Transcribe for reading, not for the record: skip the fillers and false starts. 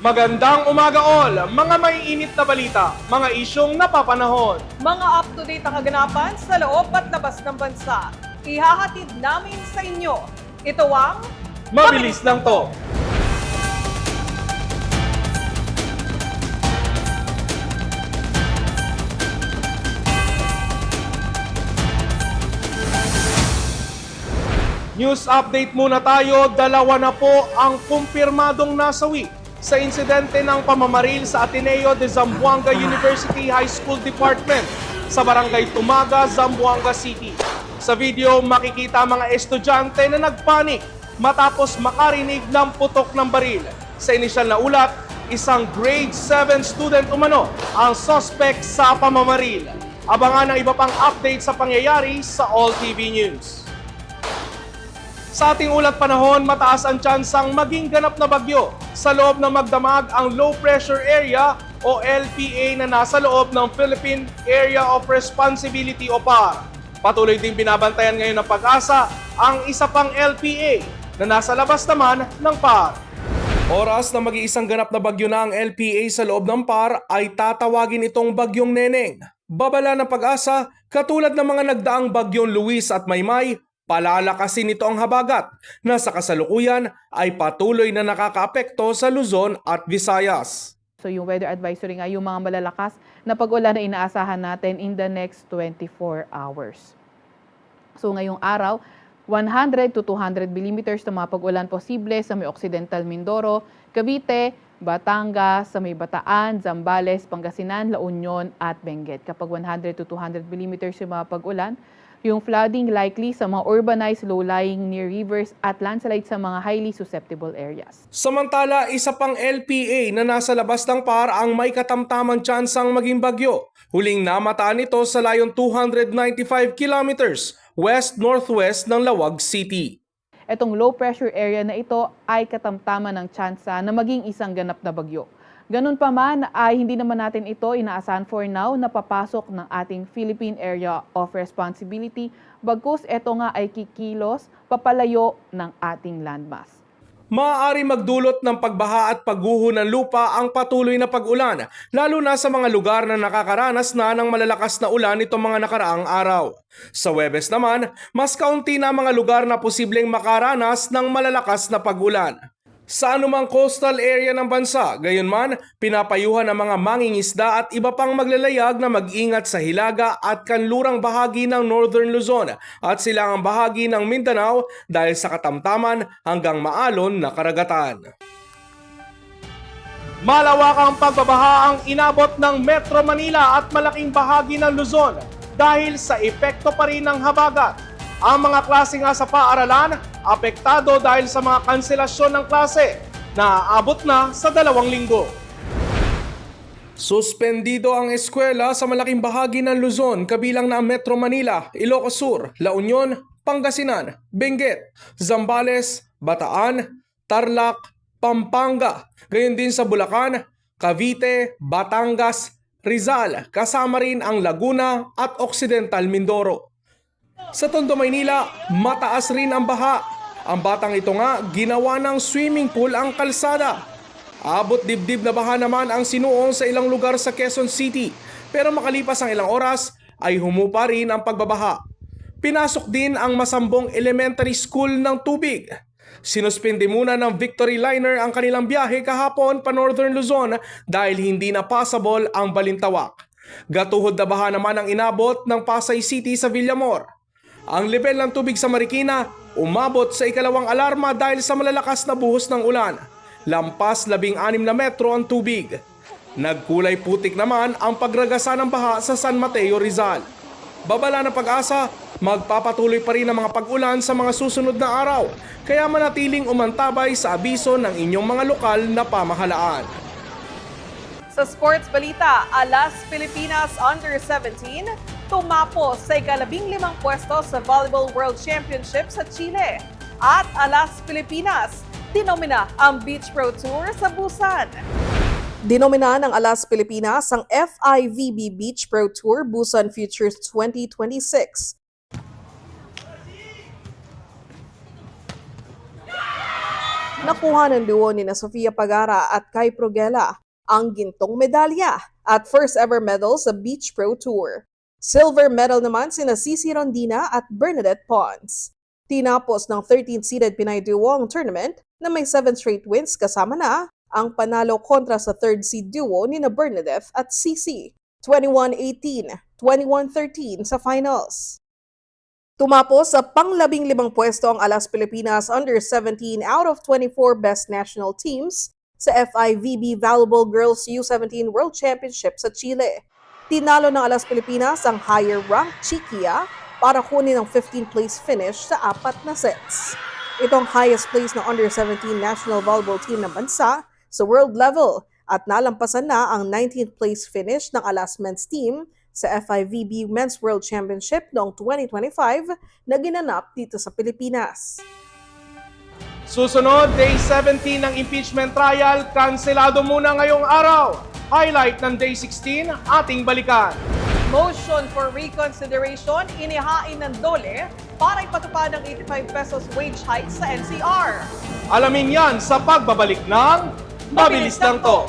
Magandang umaga all, mga maiinit na balita, mga isyong napapanahon. Mga up-to-date na kaganapan sa loob at labas ng bansa. Ihahatid namin sa inyo. Ito ang Mabilis lang to. News update muna tayo, dalawa na po ang kumpirmadong nasawi sa insidente ng pamamaril sa Ateneo de Zamboanga University High School Department sa Barangay Tumaga, Zamboanga City. Sa video, makikita mga estudyante na nagpanik matapos makarinig ng putok ng baril. Sa inisyal na ulat, isang grade 7 student umano ang suspect sa pamamaril. Abangan ang iba pang update sa pangyayari sa All TV News. Sa ating ulat panahon, mataas ang tsansang maging ganap na bagyo sa loob ng magdamag ang low pressure area o LPA na nasa loob ng Philippine Area of Responsibility o PAR. Patuloy din binabantayan ngayon ng Pag-asa ang isa pang LPA na nasa labas naman ng PAR. Oras na mag-iisang ganap na bagyo na ang LPA sa loob ng PAR ay tatawagin itong Bagyong Neneng. Babala ng Pag-asa, katulad ng mga nagdaang Bagyong Luis at Maymay, palalakasin nito ang habagat na sa kasalukuyan ay patuloy na nakakaapekto sa Luzon at Visayas. So yung weather advisory nga, yung mga malalakas na pag-ulan na inaasahan natin in the next 24 hours. So ngayong araw, 100 to 200 millimeters na mga pag-ulan posible sa may Occidental Mindoro, Cavite, Batangas, sa may Bataan, Zambales, Pangasinan, La Union at Benguet. Kapag 100 to 200 millimeters yung mga pag-ulan, yung flooding likely sa mga urbanized low-lying near rivers at landslide sa mga highly susceptible areas. Samantala, isa pang LPA na nasa labas ng PAR ang may katamtamang tsansang maging bagyo. Huling namataan ito sa layong 295 kilometers west-northwest ng Lawag City. Etong low pressure area na ito ay katamtaman ng tsansa na maging isang ganap na bagyo. Ganun pa man ay hindi naman natin ito inaasahan for now na papasok ng ating Philippine Area of Responsibility, bagkus ito nga ay kikilos papalayo ng ating landmass. Maaari magdulot ng pagbaha at pagguho ng lupa ang patuloy na pag-ulan, lalo na sa mga lugar na nakakaranas na ng malalakas na ulan itong mga nakaraang araw. Sa Huwebes naman, mas kaunti na mga lugar na posibleng makaranas ng malalakas na pag-ulan. Sa anumang coastal area ng bansa, gayunman, pinapayuhan ang mga mangingisda at iba pang maglalayag na mag-ingat sa hilaga at kanlurang bahagi ng Northern Luzon at silangang bahagi ng Mindanao dahil sa katamtaman hanggang maalon na karagatan. Malawakang pagbabaha ang inabot ng Metro Manila at malaking bahagi ng Luzon dahil sa epekto pa rin ng habagat. Ang mga klase nga sa paaralan, apektado dahil sa mga kanselasyon ng klase na aabot na sa 2 linggo. Suspendido ang eskwela sa malaking bahagi ng Luzon kabilang na ang Metro Manila, Ilocos Sur, La Union, Pangasinan, Benguet, Zambales, Bataan, Tarlac, Pampanga, gayon din sa Bulacan, Cavite, Batangas, Rizal, kasama rin ang Laguna at Occidental Mindoro. Sa Tondo, Maynila, mataas rin ang baha. Ang batang ito nga, ginawa ng swimming pool ang kalsada. Abot dibdib na baha naman ang sinuong sa ilang lugar sa Quezon City, pero makalipas ang ilang oras ay humupa rin ang pagbabaha. Pinasok din ang Masambong Elementary School ng tubig. Sinuspindi muna ng Victory Liner ang kanilang biyahe kahapon pa Northern Luzon dahil hindi na passable ang Balintawak. Gatuhod na baha naman ang inabot ng Pasay City sa Villamor. Ang level ng tubig sa Marikina umabot sa ikalawang alarma dahil sa malalakas na buhos ng ulan. Lampas 16 na metro ang tubig. Nagkulay putik naman ang pagragasa ng baha sa San Mateo, Rizal. Babala ng Pag-asa, magpapatuloy pa rin ang mga pag-ulan sa mga susunod na araw, kaya manatiling umantabay sa abiso ng inyong mga lokal na pamahalaan. Sa sports balita, Alas Pilipinas Under-17 tumapos sa ika-15 pwesto sa Volleyball World Championship sa Chile. At Alas Pilipinas, dinomina ang Beach Pro Tour sa Busan. Dinomina ng Alas Pilipinas ang FIVB Beach Pro Tour Busan Futures 2026. nakuha ng duo ni na Sofia Pagara at Kai Progela ang gintong medalya at first ever medal sa Beach Pro Tour. Silver medal naman sina Cici Rondina at Bernadette Pons. Tinapos ng 13th-seeded Pinay duo ang tournament na may 7 straight wins kasama na ang panalo kontra sa 3rd seed duo ni na Bernadette at Cici, 21-18, 21-13 sa finals. Tumapos sa pang-15 pwesto ang Alas Pilipinas Under-17 out of 24 best national teams sa FIVB Volleyball Girls U17 World Championship sa Chile. Tinalo ng Alas Pilipinas ang higher-ranked Chiquia para kunin ang 15th place finish sa 4 na sets. Itong highest place ng Under-17 national volleyball team ng bansa sa world level at nalampasan na ang 19th place finish ng Alas men's team sa FIVB Men's World Championship noong 2025 na ginanap dito sa Pilipinas. Susunod, Day 17 ng impeachment trial, kanselado muna ngayong araw. Highlight ng Day 16, ating balikan. Motion for reconsideration inihain ng DOLE para ipatupad ang 85 pesos wage hike sa NCR. Alamin yan sa pagbabalik ng Mabilis Lang To.